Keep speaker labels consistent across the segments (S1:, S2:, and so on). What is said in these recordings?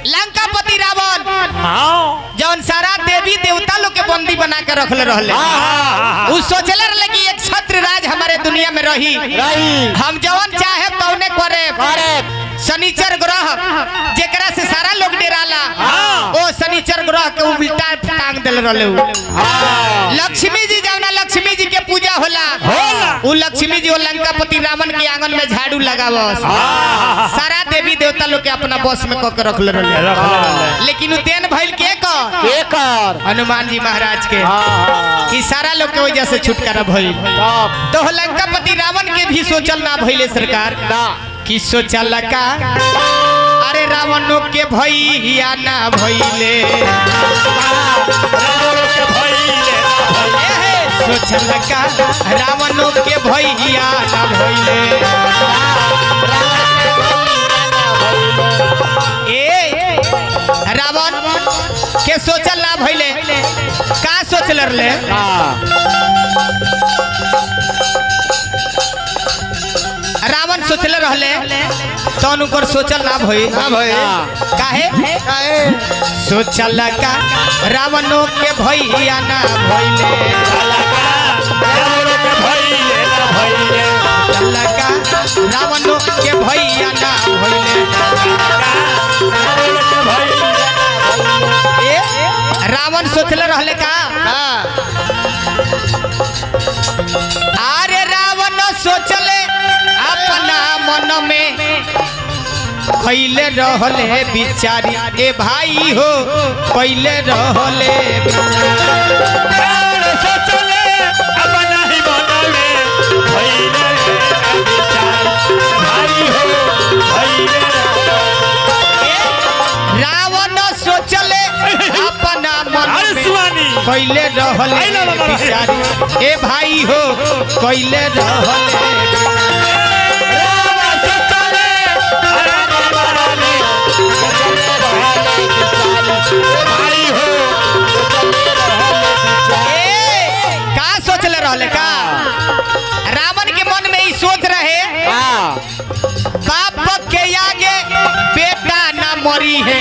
S1: लंकापति रावण जौन सारा देवी देवता लोग के बंदी बना के रखले रहले उ सोचले रहले कि एक छत्र राज हमारे दुनिया में रही हम जौन चाहे तौने करे शनिचर ग्रह जेकरा से सारा लोग डराला ओ शनिचर ग्रह के उल्टा टांग देले रहले लक्ष्मी जी जौना लक्ष्मी जी के पूजा होला उ लक्ष्मी जी लंकापति रावण के आंगन में झाड़ू लगावस सारा देवी देवता लोग के अपना बस में क के रखले रहले लेकिन उ देन भइल के कर हनुमान जी महाराज के कि सारा लोग के वजह से छुटकारा भइल तो लंकापति रावण के भी सोचल ना भइले सरकार कि सोचल का अरे रावणों के भैया ना भइले सोचल का रावणों के भैया ना भइले रावण के सोचल ना भइले का सोचल रहले रावण सोचले रहले तो उनकर सोचल ना भइल काहे सोचल का रावणों के भैया ना भइले रावणों के भैया ना भइले रावण सोचले रहले का अरे रावण सोचले अपना मन में कैले रहले बिचारी ए भाई हो कैले रहले सोचले अपना ही मन में कैले भाई हो रावण सोचले अपना मन में कैले रहले बिचारी ए भाई हो कैले रहले का सोचले रहले का रावण के मन में ही सोच रहे बाप के आगे बेटा ना मरी है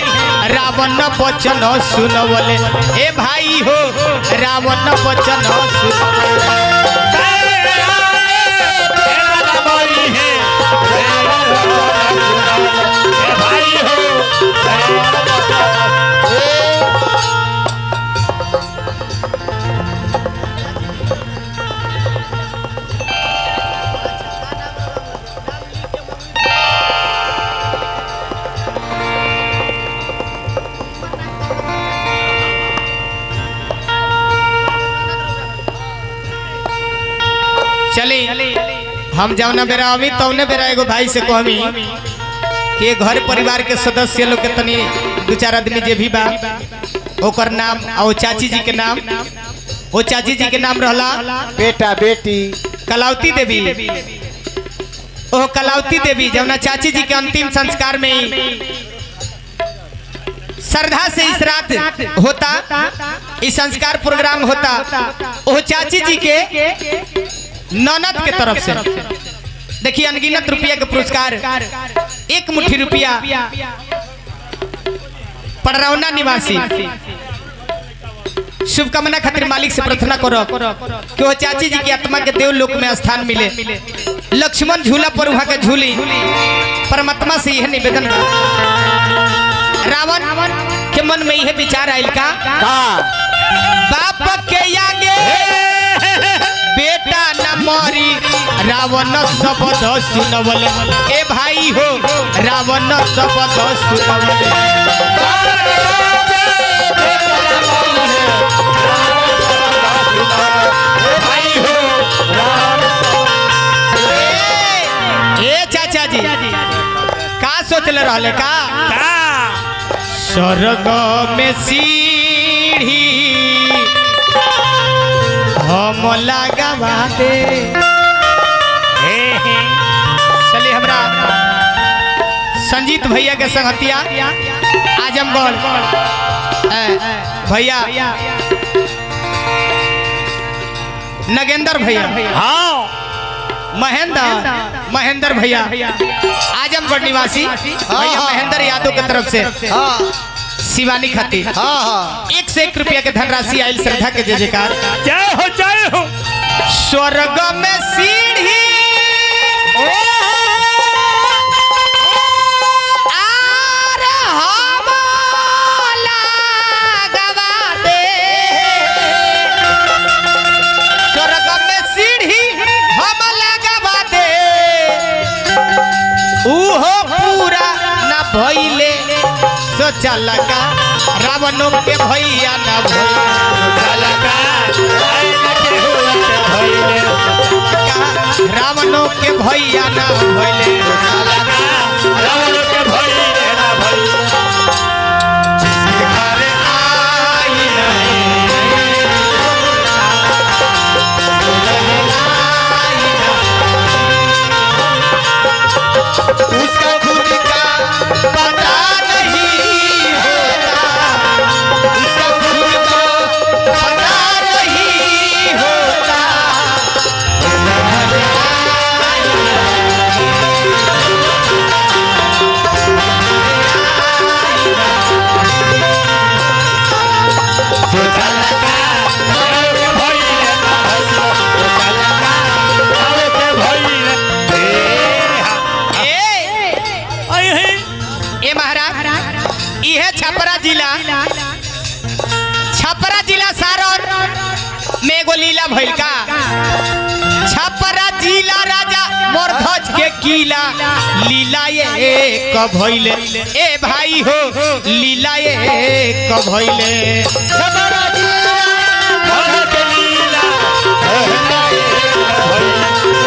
S1: रावण वचन सुनवले ए भाई हो रावण वचन चली हम जौना बेरा अभी तौने बेरा एगो भाई से कहमी कि घर परिवार के सदस्य लोग के तनी दो चार आदमी जे भी बा ओकर नाम और चाची जी के नाम वो चाची जी के नाम रहला
S2: बेटा बेटी
S1: कलावती देवी ओह कलावती देवी जौना चाची जी के अंतिम संस्कार में श्रद्धा से इस रात होता इस संस्कार प्रोग्राम होता ओह चाची जी के ननद के तरफ से देखिए अनगिनत रुपया के पुरस्कार 1 मुट्ठी रुपया पड़रौना निवासी शुभकामना खातिर मालिक से प्रार्थना करो कि वो चाची जी की आत्मा के देवलोक में स्थान मिले लक्ष्मण झूला पर वहां के झूली परमात्मा से यह निवेदन रावण के मन में यह विचार आयल का बाप के आगे बेटा न मरी रावण शब्द सुनवले ए भाई हो रावण शब्द सुनवले ए चाचा जी का सोचले रहले का स्वर्ग में सीढ़ी हम लगावा दे चलिए हमरा संजीत भैया के संगतिया आजमगढ़ भैया नगेंद्र भैया हाँ महेंद्र महेंद्र भैया आजमगढ़ निवासी भैया महेंद्र यादव की तरफ से शिवानी खाती 1 से 1 रुपया के धनराशि आयल श्रद्धा के जय जयकार।
S2: जय हो
S1: स्वर्ग में सीढ़ी भइले सोचल का रावणों के भैया न रावणों के भैया न भइले
S2: रावण के भइले ना भइले
S1: उसका खुद का पता नहीं होता, उसका खुद का पता नहीं होता। छपरा जिला सारण में एगो लीला भइल का। छपरा जिला राजा मोरध्वज के किला लीला ये कब भइले ए भाई हो लीला ये कब भइले। छपरा जिला मोरध्वज के लीला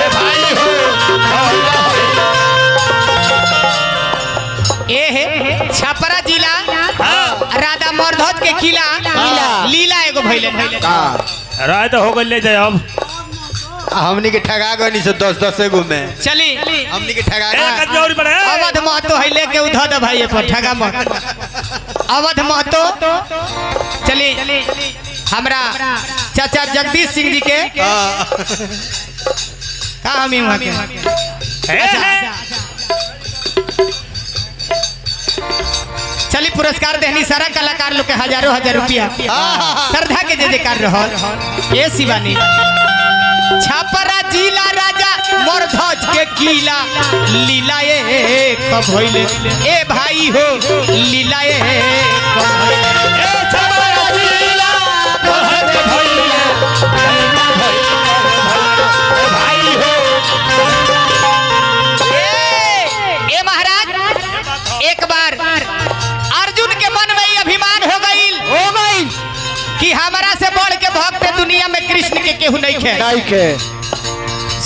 S1: ए भाई हो ए छपरा जिला राजा मोरध्वज के किला लीला एगो भइले।
S2: राय तो हो गइल जाए अब
S3: हमनी के ठगा गनी से 10-10 एगो में
S1: चली
S3: हमनी के ठगा
S2: एक जोड़ी पड़े
S1: अवध महतो है लेके उधा दे भाई पर ठगा मत। अवध महतो चली हमरा चाचा जगदीश सिंह जी के का हम ही वहां के चली पुरस्कार देनी सारा कलाकार लोग के हजारों हजार रुपया श्रद्धा के जय जयकार रहल। ये शिवानी छपरा जिला राजा मोरध्वज के किला लीला ये कब भइले ए भाई हो लीला ये कब भइले। छपरा जिला मोरध्वज के भाई हो ए महाराज एक बार अर्जुन के मन में अभिमान हो गई कि हमारा से बढ़ के भक्त दुनिया में कृष्ण के केहू नहीं है।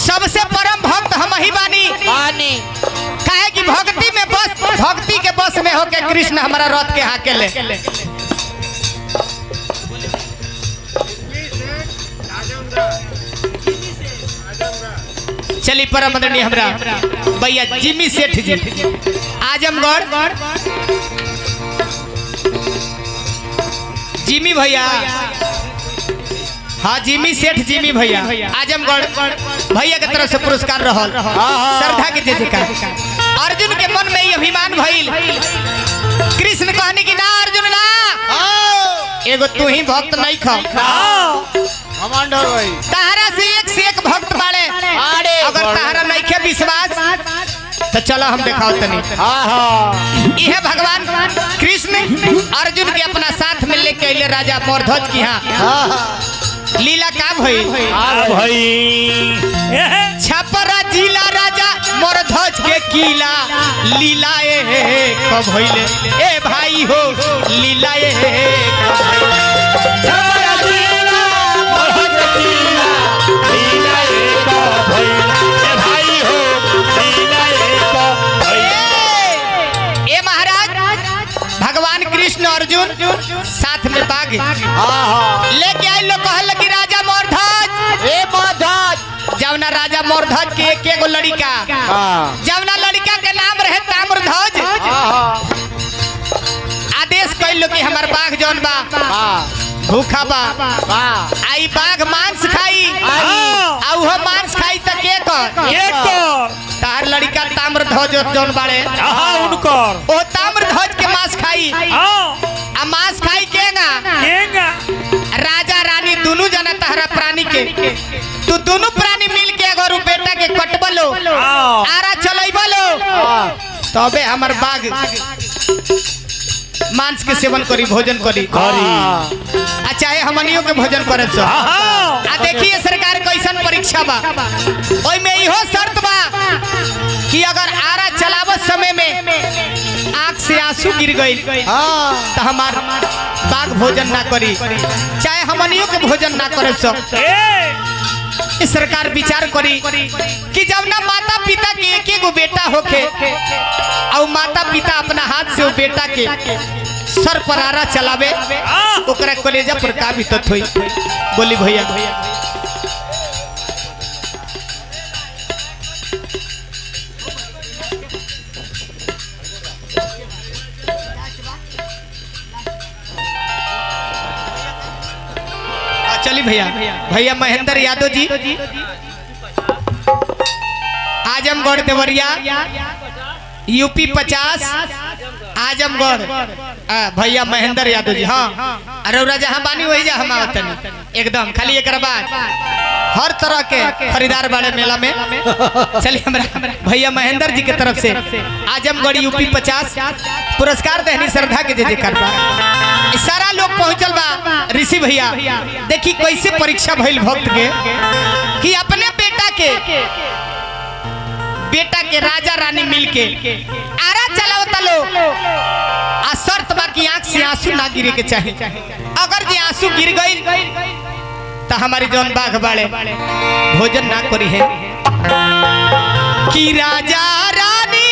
S1: सबसे परम भक्त हम ही बानी काहे कि भक्ति में बस भक्ति के बस में होके कृष्ण हमारा रथ के हाके ले। चली परम आदरणीय हमरा भैया जिमी सेठ जी आजमगढ़ जिमी भैया हाँ जिमी सेठ जिमी भैया आजमगढ़ भैया के तरफ से पुरस्कार रहल श्रद्धा के जय जयकार। अर्जुन के मन में ये अभिमान भइल कृष्ण कहने की ना अर्जुन ना एगो तू ही भक्त नहीं खा तहरा से एक भक्त बाड़े अगर तहरा नहीं खे विश्वास तो चलो हम दिखाओ तनी। यह भगवान कृष्ण अर्जुन के अपना साथ में लेके अइले राजा मोरध्वज की यहाँ लीला का भई छपरा जिला राजा मोरध्वज के किला लीला ए कब भइले ए भाई हो लीला ए कब भइले। छपरा जिला मोरध्वज के किला लीला ए कब भइले ए भाई हो लीला ए कब भइले। ए महाराज भगवान कृष्ण अर्जुन साथ में बाग लेके आए लोग कहल कि राजा मोरध्वज ए मोरध्वज जवना राजा मोरध्वज के एक एगो लड़का जवना लड़का के नाम रहे ताम्रध्वज आदेश कैलो कि हमार बाघ जौन बा भूखा बा आई बाघ मांस खाई आ उहो मांस खाई त के कर लड़का ताम्र ध्वज जौन बाड़े
S2: उनकर
S1: ओ ताम्र ध्वज के मांस खाई आ मांस खाई केगा
S2: केंगा
S1: राजा रानी दोनों जना तहरा प्राणी के तू दोनों प्राणी मिल के अगर उ बेटा के कटबलो आरा चलैबलो तबे हमर बाघ मांस के सेवन करी भोजन करी आ चाहे हमनियों के भोजन करे छ आ देखिए सरकार कैसन परीक्षा बा ओई में इहो शर्त बा कि अगर आरा चलावत समय में आंख से आंसू गिर गई तो हमार बाघ भोजन ना करी चाहे हमनियों के भोजन ना करे छ सरकार विचार करी कि जब ना माता पिता के एक गो बेटा होके और माता पिता अपना हाथ से वो बेटा के सर पर आरा चलावे ओकरा कलेजा पर का बीतत होई बोली भैया चली भैया भैया महेंद्र यादव जी आजमगढ़ देवरिया यूपी 50 आजमगढ़ भैया महेंद्र यादव जी हाँ अरे जहाँ बानी वही जा हम आवतनी एकदम खाली एक बाद हर तरह के खरीदार बाड़े मेला में चलिए हमरा भैया महेंद्र जी के तरफ से आजमगढ़ यूपी 50 पुरस्कार देहनी श्रद्धा के जय करबा सारा लोग पहुंचल बा ऋषि भैया देखी कैसे परीक्षा भइल भक्त के कि अपने बेटा के राजा रानी मिलके आरा चलावता लो आ शर्त बा कि आंख से आंसू ना गिरे के चाहे अगर जे आंसू गिर गई तो हमारी जौन बाघ बाड़े भोजन ना करी है कि राजा रानी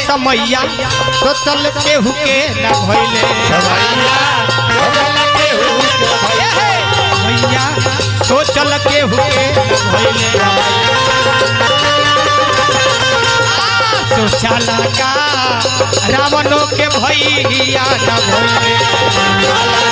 S1: समैया तो चल के हुके ना भइले भैया तो चल के हुके ना भइले तो चला का रावणों के भैया ना भइले